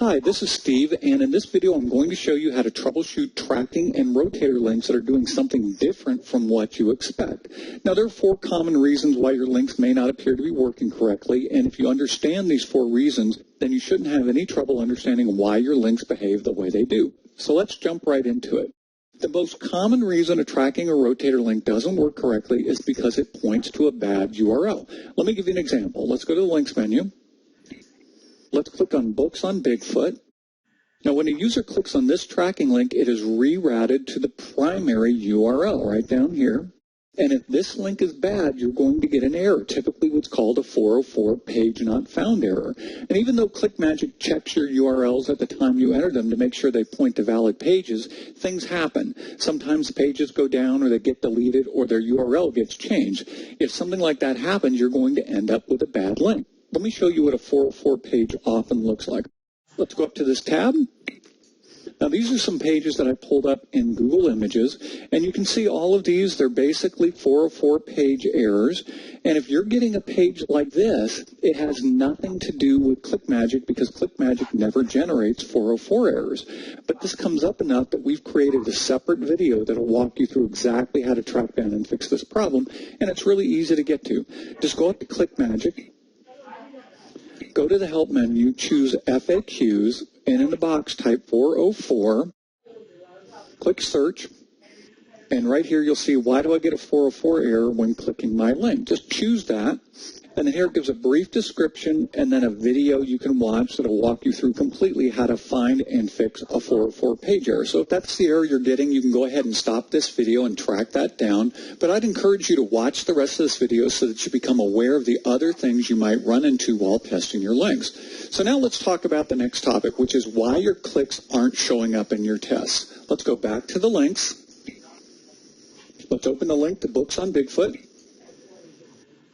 Hi, this is Steve, and in this video I'm going to show you how to troubleshoot tracking and rotator links that are doing something different from what you expect. Now, there are 4 common reasons why your links may not appear to be working correctly, and if you understand these 4 reasons, then you shouldn't have any trouble understanding why your links behave the way they do. So let's jump right into it. The most common reason a tracking or rotator link doesn't work correctly is because it points to a bad URL. Let me give you an example. Let's go to the links menu. Let's click on Books on Bigfoot. Now, when a user clicks on this tracking link, it is rerouted to the primary URL right down here. And if this link is bad, you're going to get an error, typically what's called a 404 page not found error. And even though Magick checks your URLs at the time you enter them to make sure they point to valid pages, things happen. Sometimes pages go down or they get deleted or their URL gets changed. If something like that happens, you're going to end up with a bad link. Let me show you what a 404 page often looks like. Let's go up to this tab. Now, these are some pages that I pulled up in Google Images, and you can see all of these. They're basically 404 page errors, and if you're getting a page like this, it has nothing to do with Magick because Magick never generates 404 errors. But this comes up enough that we've created a separate video that will walk you through exactly how to track down and fix this problem, and it's really easy to get to. Just go up to Magick. Go to the Help menu, choose FAQs, and in the box type 404, click Search, and right here you'll see, why do I get a 404 error when clicking my link? Just choose that, and then here it gives a brief description and then a video you can watch that will walk you through completely how to find and fix a 404 page error. So if that's the error you're getting, you can go ahead and stop this video and track that down. But I'd encourage you to watch the rest of this video so that you become aware of the other things you might run into while testing your links. So now let's talk about the next topic, which is why your clicks aren't showing up in your tests. Let's go back to the links. Let's open the link to Books on Bigfoot.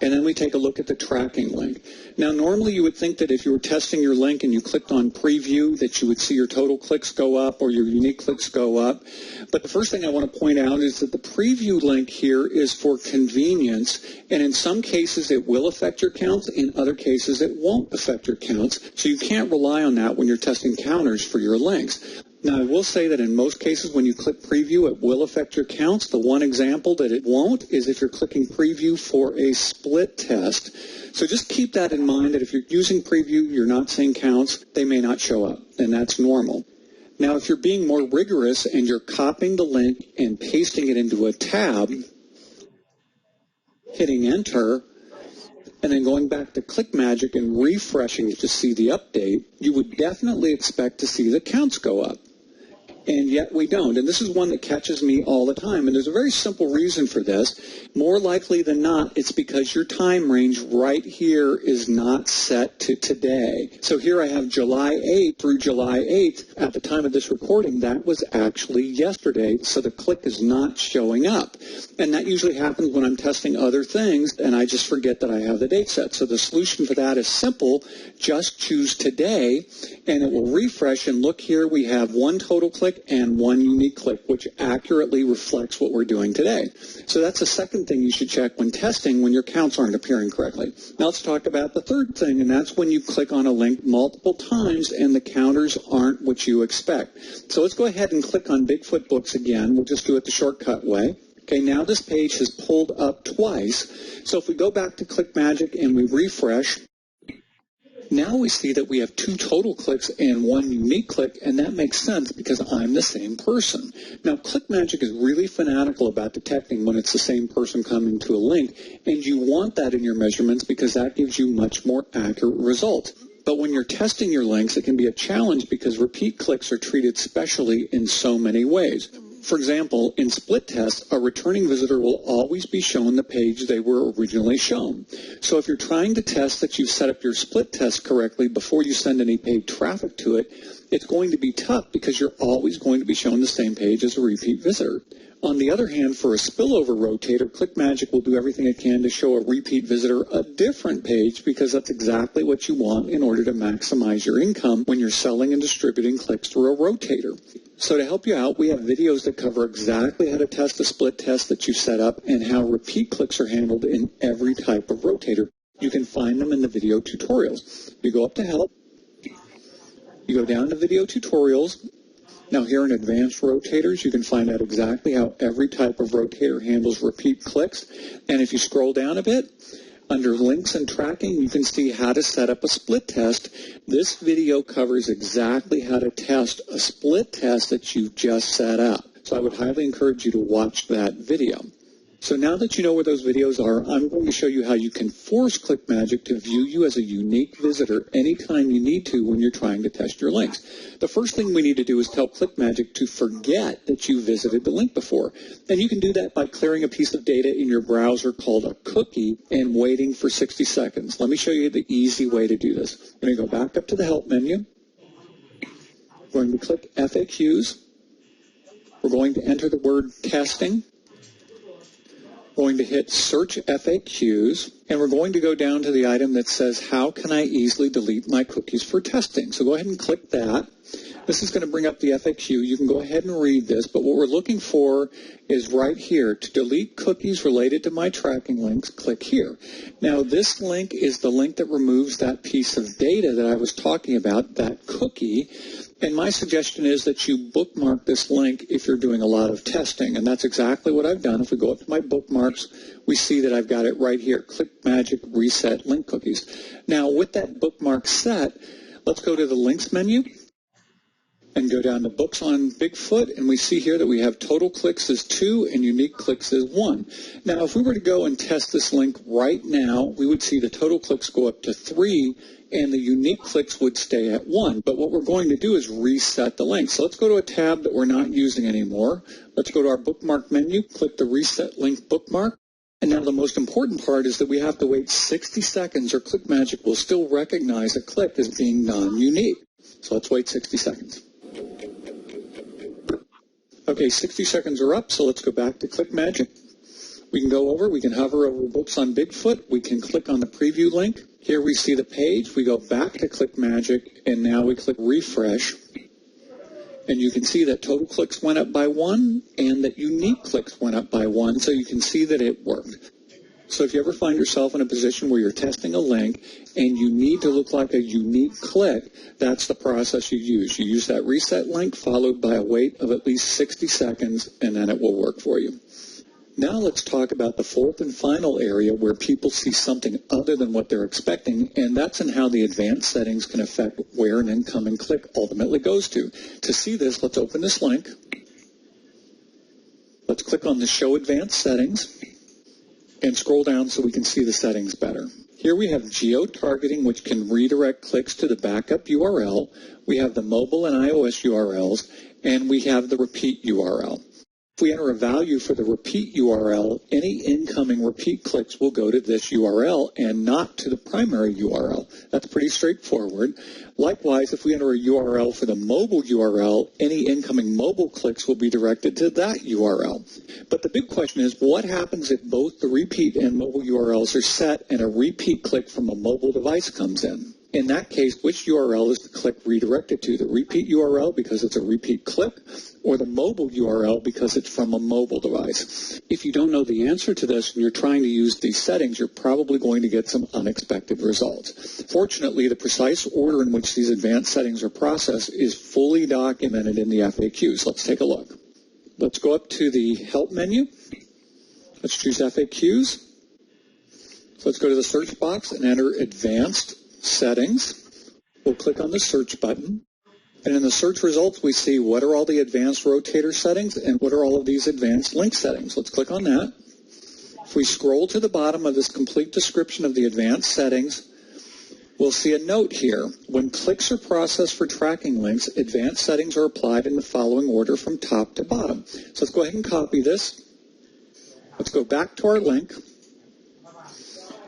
And then we take a look at the tracking link. Now, normally you would think that if you were testing your link and you clicked on preview, that you would see your total clicks go up or your unique clicks go up. But the first thing I want to point out is that the preview link here is for convenience. And in some cases, it will affect your counts. In other cases, it won't affect your counts. So you can't rely on that when you're testing counters for your links. Now, I will say that in most cases, when you click preview, it will affect your counts. The one example that it won't is if you're clicking preview for a split test. So just keep that in mind, that if you're using preview, you're not seeing counts, they may not show up, and that's normal. Now, if you're being more rigorous and you're copying the link and pasting it into a tab, hitting enter, and then going back to Magick and refreshing it to see the update, you would definitely expect to see the counts go up. And yet we don't. And this is one that catches me all the time. And there's a very simple reason for this. More likely than not, it's because your time range right here is not set to today. So here I have July 8th through July 8th. At the time of this recording, that was actually yesterday. So the click is not showing up. And that usually happens when I'm testing other things and I just forget that I have the date set. So the solution for that is simple. Just choose today and it will refresh. And look here, we have one total click and one unique click, which accurately reflects what we're doing today. So that's the second thing you should check when testing when your counts aren't appearing correctly. Now let's talk about the third thing, and that's when you click on a link multiple times and the counters aren't what you expect. So let's go ahead and click on Bigfoot Books again. We'll just do it the shortcut way. Okay, now this page has pulled up twice. So if we go back to Magick and we refresh, now we see that we have 2 total clicks and 1 unique click, and that makes sense because I'm the same person. Now, Magick is really fanatical about detecting when it's the same person coming to a link, and you want that in your measurements because that gives you much more accurate results. But when you're testing your links, it can be a challenge because repeat clicks are treated specially in so many ways. For example, in split tests, a returning visitor will always be shown the page they were originally shown. So if you're trying to test that you've set up your split test correctly before you send any paid traffic to it, it's going to be tough because you're always going to be shown the same page as a repeat visitor. On the other hand, for a spillover rotator, Magick will do everything it can to show a repeat visitor a different page because that's exactly what you want in order to maximize your income when you're selling and distributing clicks through a rotator. So to help you out, we have videos that cover exactly how to test a split test that you set up and how repeat clicks are handled in every type of rotator. You can find them in the video tutorials. You go up to Help, You go down to video tutorials. Now here in advanced rotators, you can find out exactly how every type of rotator handles repeat clicks. And if you scroll down a bit, under links and tracking, you can see how to set up a split test. This video covers exactly how to test a split test that you've just set up. So I would highly encourage you to watch that video. So now that you know where those videos are, I'm going to show you how you can force Magick to view you as a unique visitor anytime you need to when you're trying to test your links. The first thing we need to do is tell Magick to forget that you visited the link before. And you can do that by clearing a piece of data in your browser called a cookie and waiting for 60 seconds. Let me show you the easy way to do this. We're going to go back up to the Help menu. We're going to click FAQs. We're going to enter the word testing. Going to hit Search FAQs, and we're going to go down to the item that says, how can I easily delete my cookies for testing? So go ahead and click that. This is going to bring up the FAQ. You can go ahead and read this, but what we're looking for is right here. To delete cookies related to my tracking links, click here. Now, this link is the link that removes that piece of data that I was talking about, that cookie. And my suggestion is that you bookmark this link if you're doing a lot of testing. And that's exactly what I've done. If we go up to my bookmarks, we see that I've got it right here. Click Magick Reset Link Cookies. Now, with that bookmark set, let's go to the Links menu and go down to Books on Bigfoot, and we see here that we have total clicks as 2 and unique clicks as 1. Now, if we were to go and test this link right now, we would see the total clicks go up to 3, and the unique clicks would stay at 1. But what we're going to do is reset the link. So let's go to a tab that we're not using anymore. Let's go to our bookmark menu, click the Reset Link bookmark. And now the most important part is that we have to wait 60 seconds or Magick will still recognize a click as being non-unique. So let's wait 60 seconds. Okay, 60 seconds are up, so let's go back to Magick. We can go over, we can hover over Books on Bigfoot, we can click on the preview link. Here we see the page, we go back to Magick, and now we click refresh. And you can see that total clicks went up by 1 and that unique clicks went up by 1, so you can see that it worked. So if you ever find yourself in a position where you're testing a link and you need to look like a unique click, that's the process you use. You use that reset link followed by a wait of at least 60 seconds, and then it will work for you. Now let's talk about the fourth and final area where people see something other than what they're expecting, and that's in how the advanced settings can affect where an incoming click ultimately goes to. To see this, let's open this link. Let's click on the Show Advanced Settings and scroll down so we can see the settings better. Here we have geo-targeting, which can redirect clicks to the backup URL. We have the mobile and iOS URLs, and we have the repeat URL. If we enter a value for the repeat URL, any incoming repeat clicks will go to this URL and not to the primary URL. That's pretty straightforward. Likewise, if we enter a URL for the mobile URL, any incoming mobile clicks will be directed to that URL. But the big question is, what happens if both the repeat and mobile URLs are set and a repeat click from a mobile device comes in? In that case, which URL is the click redirected to? The repeat URL because it's a repeat click, or the mobile URL because it's from a mobile device? If you don't know the answer to this and you're trying to use these settings, you're probably going to get some unexpected results. Fortunately, the precise order in which these advanced settings are processed is fully documented in the FAQs. Let's take a look. Let's go up to the Help menu. Let's choose FAQs. So let's go to the search box and enter Advanced Settings. We'll click on the search button. And in the search results, we see what are all the advanced rotator settings and what are all of these advanced link settings. Let's click on that. If we scroll to the bottom of this complete description of the advanced settings, we'll see a note here. When clicks are processed for tracking links, advanced settings are applied in the following order from top to bottom. So let's go ahead and copy this. Let's go back to our link.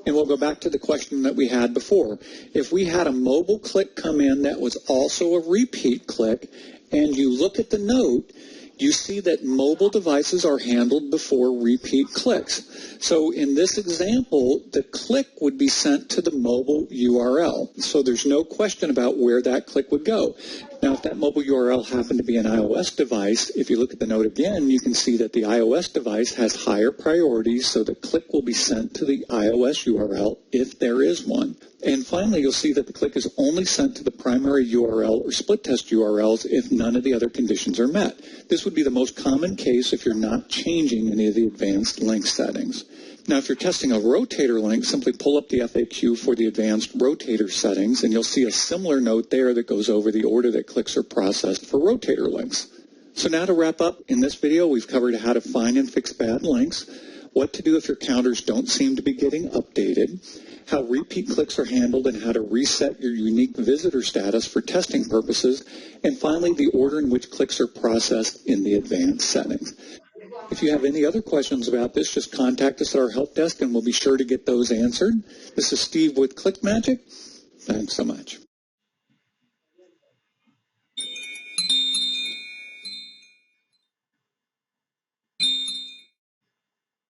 And we'll go back to the question that we had before. If we had a mobile click come in that was also a repeat click, and you look at the note, you see that mobile devices are handled before repeat clicks. So in this example, the click would be sent to the mobile URL. So there's no question about where that click would go. Now, if that mobile URL happened to be an iOS device, if you look at the note again, you can see that the iOS device has higher priorities, so the click will be sent to the iOS URL if there is one. And finally, you'll see that the click is only sent to the primary URL or split test URLs if none of the other conditions are met. This would be the most common case if you're not changing any of the advanced link settings. Now, if you're testing a Rotator link, simply pull up the FAQ for the advanced Rotator settings, and you'll see a similar note there that goes over the order that clicks are processed for Rotator links. So now to wrap up, in this video, we've covered how to find and fix bad links, what to do if your counters don't seem to be getting updated, how repeat clicks are handled, and how to reset your unique visitor status for testing purposes, and finally, the order in which clicks are processed in the advanced settings. If you have any other questions about this, just contact us at our help desk and we'll be sure to get those answered. This is Steve with Magick. Thanks so much.